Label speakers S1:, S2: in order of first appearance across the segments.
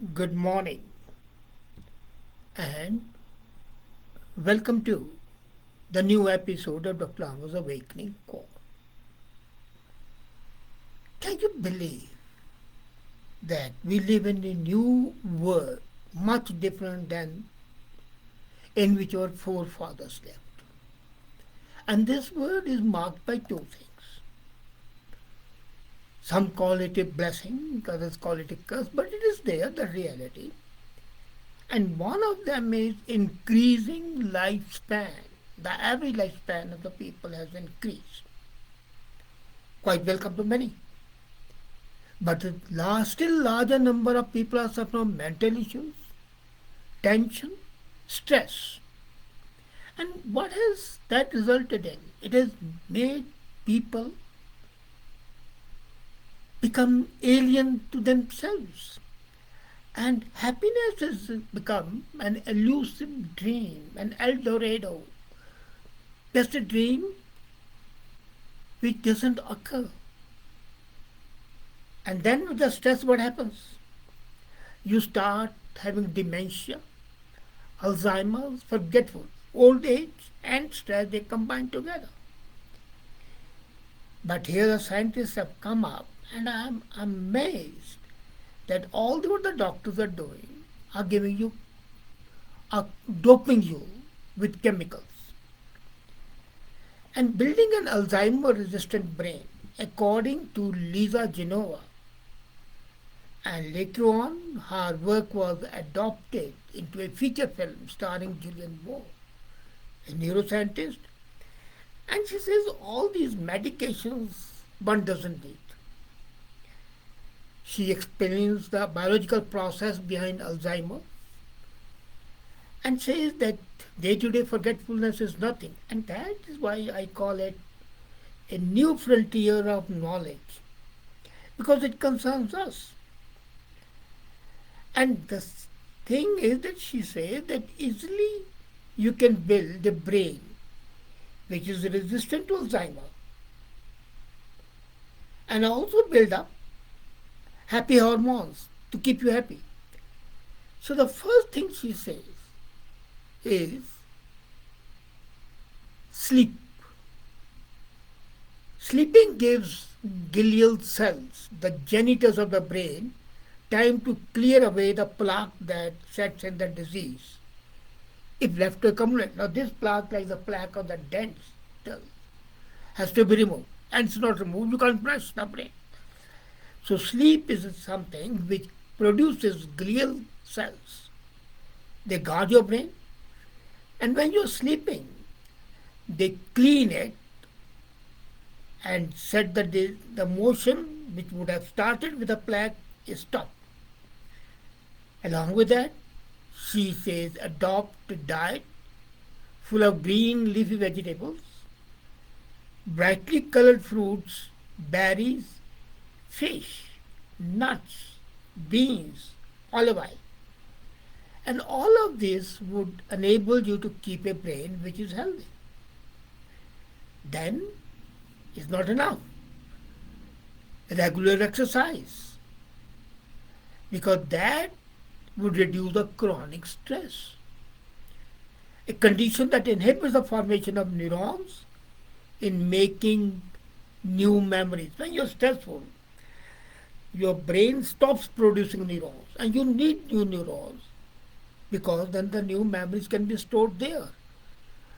S1: Good morning and welcome to the new episode of Dr. Lamba's Awakening Call. Can you believe that we live in a new world much different than in which our forefathers lived? And this world is marked by two things. Some call it a blessing, others call it a curse, but it is there, the reality. And one of them is increasing lifespan. The average lifespan of the people has increased quite welcome to many. But a still larger number of people are suffering from mental issues, tension, stress. And what has that resulted in? It has made people become alien to themselves. And happiness has become an elusive dream, an Eldorado. Just a dream which doesn't occur. And then with the stress, what happens? You start having dementia, Alzheimer's, forgetful, old age and stress, they combine together. But here the scientists have come up and I'm amazed that all what the doctors are doing are giving you, are doping you with chemicals. And building an Alzheimer-resistant brain, according to Lisa Genova, and later on her work was adopted into a feature film starring Julian Moore, a neuroscientist, and she says all these medications one doesn't need. She explains the biological process behind Alzheimer and says that day-to-day forgetfulness is nothing, and that is why I call it a new frontier of knowledge because it concerns us. And the thing is that she says that easily you can build a brain which is resistant to Alzheimer and also build up happy hormones to keep you happy. So the first thing she says is sleep. Sleeping gives glial cells, the janitors of the brain, time to clear away the plaque that sets in the disease if left to accumulate. Now this plaque, like the plaque of the dents, has to be removed. And it's not removed, you can't brush the brain. So sleep is something which produces glial cells. They guard your brain, and when you're sleeping, they clean it and set the motion which would have started with a plaque is stopped. Along with that, she says adopt a diet full of green leafy vegetables, brightly colored fruits, berries, fish, nuts, beans, olive oil. And all of this would enable you to keep a brain which is healthy. Then it's not enough. Regular exercise, because that would reduce the chronic stress, a condition that inhibits the formation of neurons in making new memories. When you're stressful, your brain stops producing neurons and you need new neurons because then the new memories can be stored there.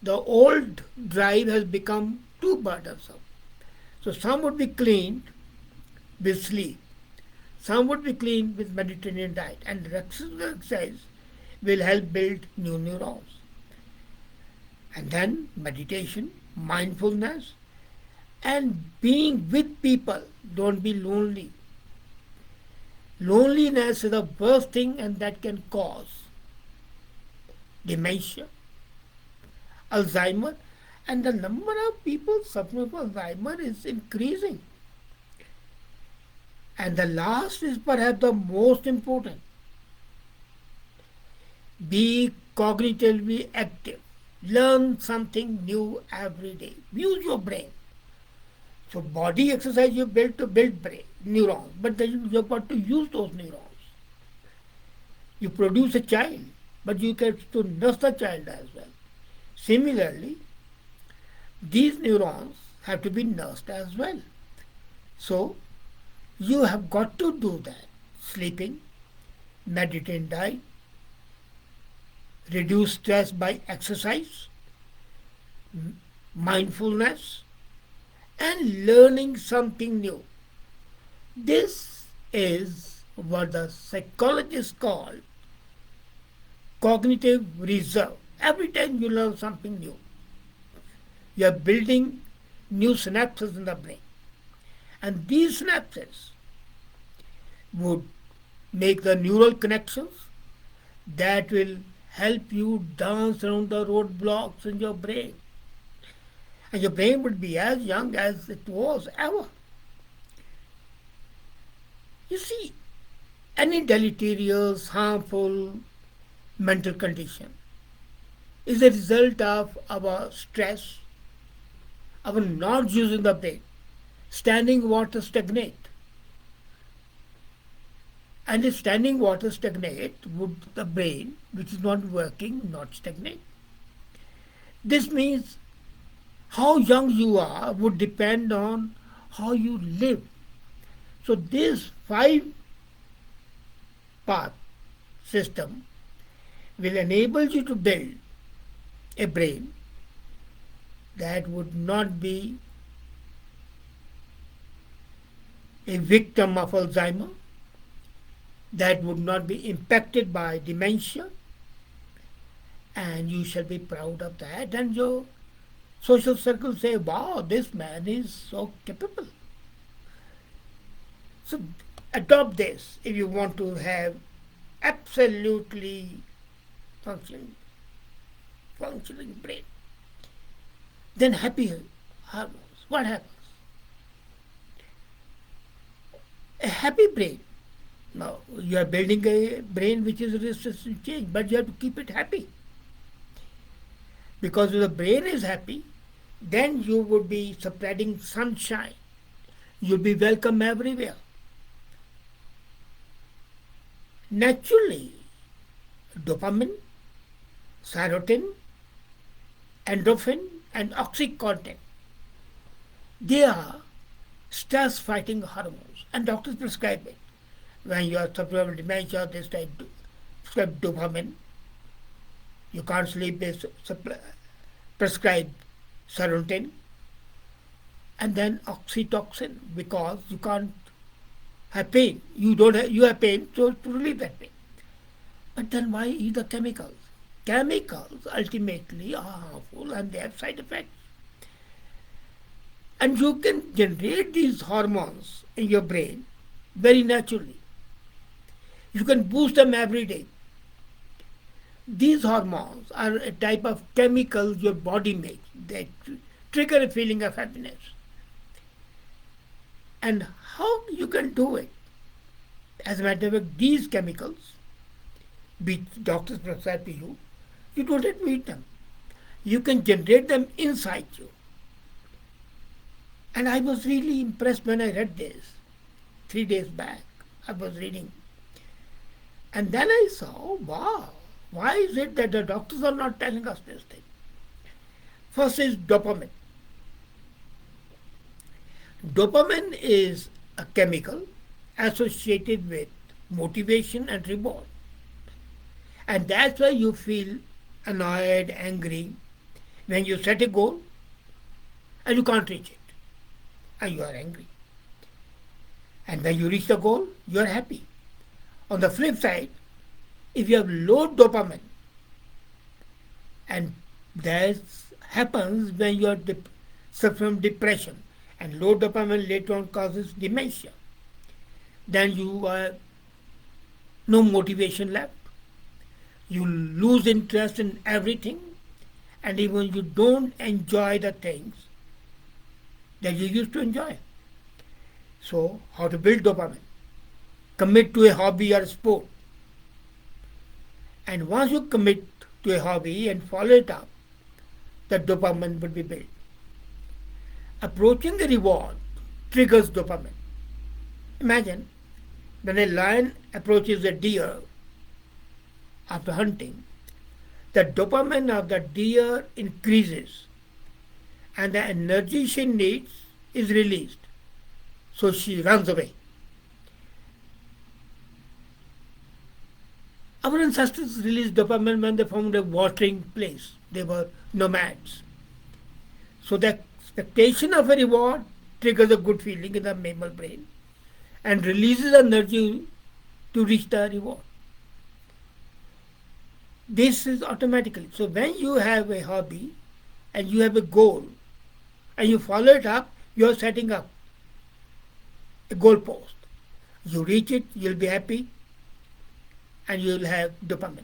S1: The old drive has become too burdensome. So some would be cleaned with sleep, some would be cleaned with Mediterranean diet, and exercise will help build new neurons. And then meditation, mindfulness, and being with people. Don't be lonely. Loneliness is the worst thing, and that can cause dementia, Alzheimer, and the number of people suffering from Alzheimer is increasing. And the last is perhaps the most important. Be cognitively active. Learn something new every day. Use your brain. So body exercise you build to build brain, neurons, but then you've got to use those neurons. You produce a child, but you get to nurse the child as well. Similarly, these neurons have to be nursed as well. So, you have got to do that. Sleeping, meditate diet, reduce stress by exercise, mindfulness, and learning something new. This is what the psychologists call cognitive reserve. Every time you learn something new, you are building new synapses in the brain. And these synapses would make the neural connections that will help you dance around the roadblocks in your brain. And your brain would be as young as it was ever. You see, any deleterious, harmful mental condition is a result of our stress, our not using the brain. Standing water stagnate. And if standing water stagnate, would the brain, which is not working, not stagnate? This means how young you are would depend on how you live. So this 5-part system will enable you to build a brain that would not be a victim of Alzheimer, that would not be impacted by dementia, and you shall be proud of that, and your social circle say, wow, this man is so capable. So adopt this if you want to have absolutely functioning brain. Then happy hormones. What happens? A happy brain. Now, you are building a brain which is resistant to change, but you have to keep it happy. Because if the brain is happy, then you would be spreading sunshine. You'll be welcome everywhere. Naturally, dopamine, serotonin, endorphin, and oxytocin, they are stress-fighting hormones, and doctors prescribe it. When you are suffering from dementia, they prescribe dopamine. You can't sleep, they prescribe serotonin, and then oxytocin, because you can't have pain. You have pain, so to relieve that pain. But then why eat the chemicals? Chemicals ultimately are harmful and they have side effects. And you can generate these hormones in your brain very naturally. You can boost them every day. These hormones are a type of chemicals your body makes. They trigger a feeling of happiness. And how you can do it? As a matter of fact, these chemicals, which doctors prescribe to you, you don't have to eat them. You can generate them inside you. And I was really impressed when I read this 3 days back. I was reading. And then I saw, wow, why is it that the doctors are not telling us this thing? First is dopamine. Dopamine is a chemical associated with motivation and reward. And that's why you feel annoyed, angry when you set a goal and you can't reach it. And you are angry. And when you reach the goal, you are happy. On the flip side, if you have low dopamine, and that happens when you are suffering from depression, and low dopamine later on causes dementia, then you have no motivation left. You lose interest in everything, and even you don't enjoy the things that you used to enjoy. So, how to build dopamine? Commit to a hobby or a sport. And once you commit to a hobby and follow it up, the dopamine will be built. Approaching a reward triggers dopamine. Imagine when a lion approaches a deer, after hunting, the dopamine of the deer increases and the energy she needs is released. So she runs away. Our ancestors released dopamine when they found a watering place. They were nomads. So the expectation of a reward triggers a good feeling in the mammal brain and releases energy to reach the reward. This is automatically. So when you have a hobby and you have a goal and you follow it up, you are setting up a goal post. You reach it, you'll be happy, and you'll have dopamine.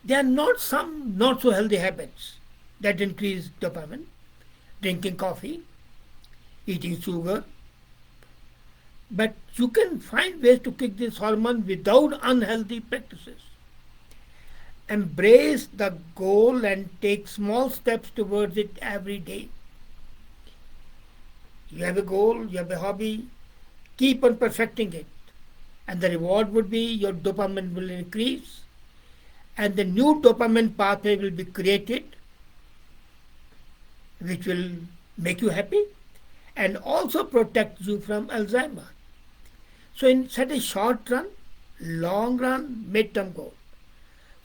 S1: There are not some not so healthy habits that increase dopamine. Drinking coffee, eating sugar, but you can find ways to kick this hormone without unhealthy practices. Embrace the goal and take small steps towards it every day. You have a goal, you have a hobby, keep on perfecting it. And the reward would be your dopamine will increase and the new dopamine pathway will be created which will make you happy and also protect you from Alzheimer. So set a short run, long run, mid-term goal.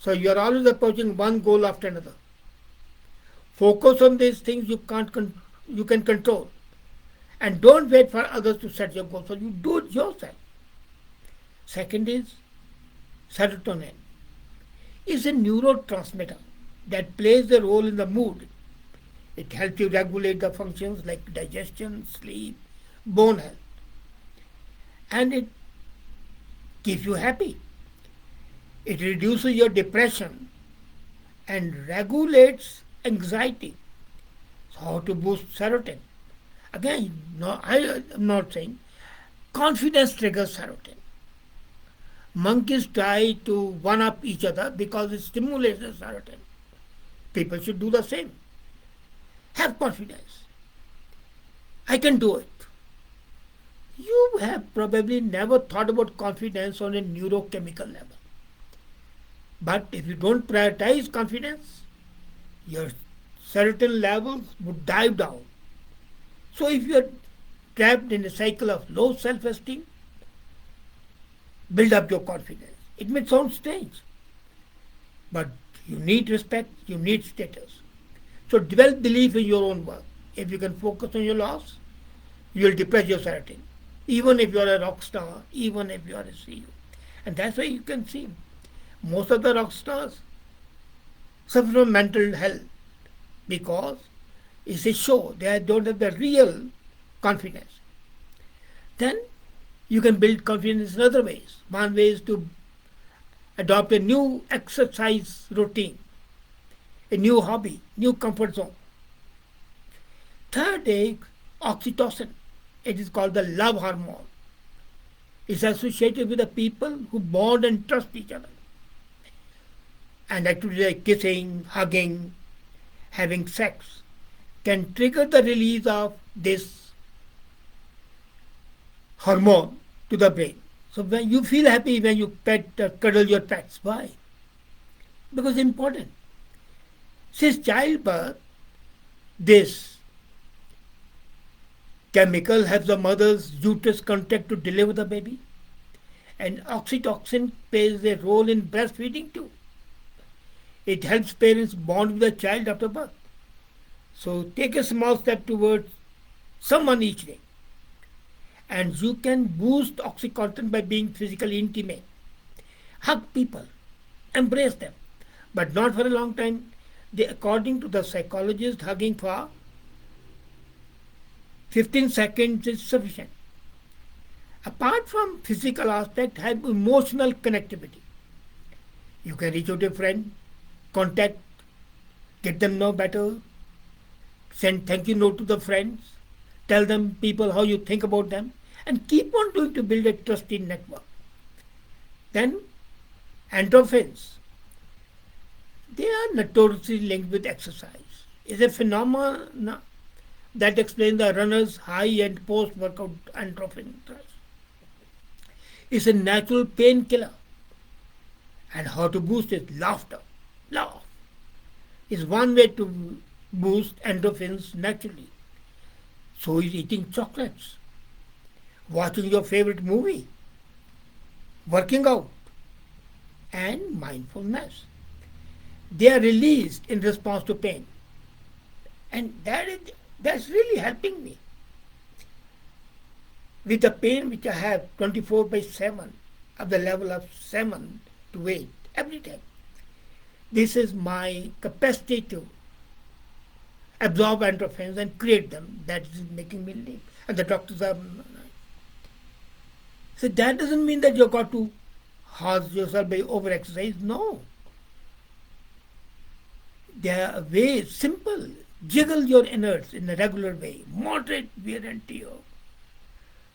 S1: So you are always approaching one goal after another. Focus on these things you can control. And don't wait for others to set your goals. So you do it yourself. Second is serotonin. It's a neurotransmitter that plays a role in the mood. It helps you regulate the functions like digestion, sleep, bone health. And it keeps you happy. It reduces your depression and regulates anxiety. So how to boost serotonin? Again, no, I am not saying confidence triggers serotonin. Monkeys try to one up each other because it stimulates the serotonin. People should do the same. Have confidence. I can do it. You have probably never thought about confidence on a neurochemical level. But if you don't prioritize confidence, your serotonin levels would dive down. So if you are trapped in a cycle of low self-esteem, build up your confidence. It may sound strange, but you need respect, you need status. So develop belief in your own work. If you can focus on your loss, you will depress your serotonin. Even if you are a rock star, even if you are a CEO. And that's why you can see most of the rock stars suffer from mental health because it's a show. They don't have the real confidence. Then you can build confidence in other ways. One way is to adopt a new exercise routine, a new hobby, new comfort zone. Third is oxytocin. It is called the love hormone. It's associated with the people who bond and trust each other. And activities like kissing, hugging, having sex can trigger the release of this hormone to the brain. So when you feel happy when you cuddle your pets. Why? Because it's important. Since childbirth, this chemical helps the mother's uterus contract to deliver the baby. And oxytocin plays a role in breastfeeding too. It helps parents bond with the child after birth. So take a small step towards someone each day. And you can boost oxytocin by being physically intimate. Hug people, embrace them, but not for a long time. According to the psychologist, hugging for 15 seconds is sufficient. Apart from physical aspect, have emotional connectivity. You can reach out to a friend, contact, get them know better, send thank you note to the friends, tell them people how you think about them, and keep on doing to build a trusted network. Then endorphins. They are notoriously linked with exercise. It's a phenomenon that explains the runner's high and post-workout endorphin rush. It's a natural painkiller And how to boost it? Laughter. Laugh is one way to boost endorphins naturally. So is eating chocolates, watching your favorite movie, working out, and mindfulness. They are released in response to pain. And that's really helping me. With the pain which I have 24 by 7, of the level of 7 to 8 every time. This is my capacity to absorb endorphins and create them. That is making me live. And the doctors are. So that doesn't mean that you've got to harm yourself by over exercise. No. There are ways, simple. Jiggle your innards in a regular way. Moderate wear and tear.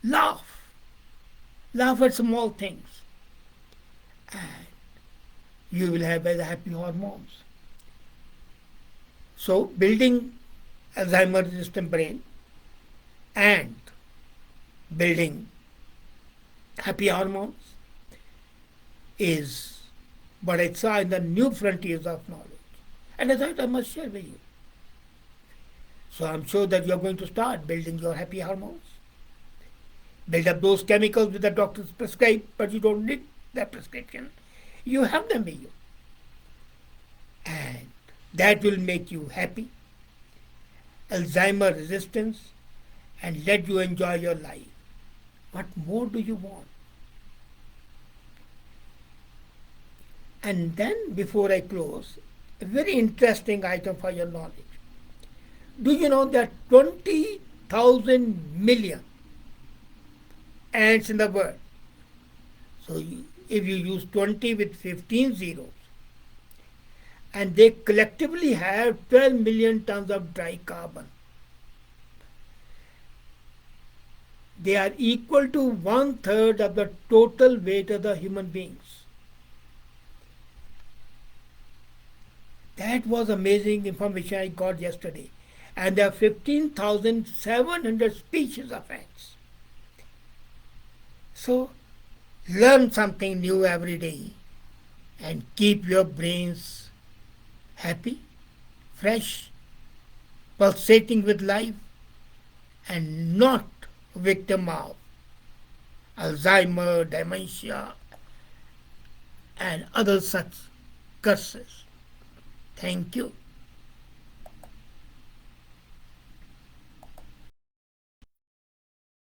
S1: Laugh. Laugh at small things. And you will have the happy hormones. So building Alzheimer-resistant brain and building happy hormones is what I saw in the new frontiers of knowledge. And I thought I must share with you. So I'm sure that you're going to start building your happy hormones. Build up those chemicals that the doctors prescribe, but you don't need that prescription. You have them with you. And that will make you happy, Alzheimer resistance, and let you enjoy your life. What more do you want? And then, before I close, a very interesting item for your knowledge. Do you know that 20,000 million ants in the world? So if you use 20 with 15 zeros, and they collectively have 12 million tons of dry carbon. They are equal to 1/3 of the total weight of the human beings. That was amazing information I got yesterday. And there are 15,700 species of ants. So learn something new every day and keep your brains happy, fresh, pulsating with life, and not victim of Alzheimer, dementia, and other such curses. Thank you.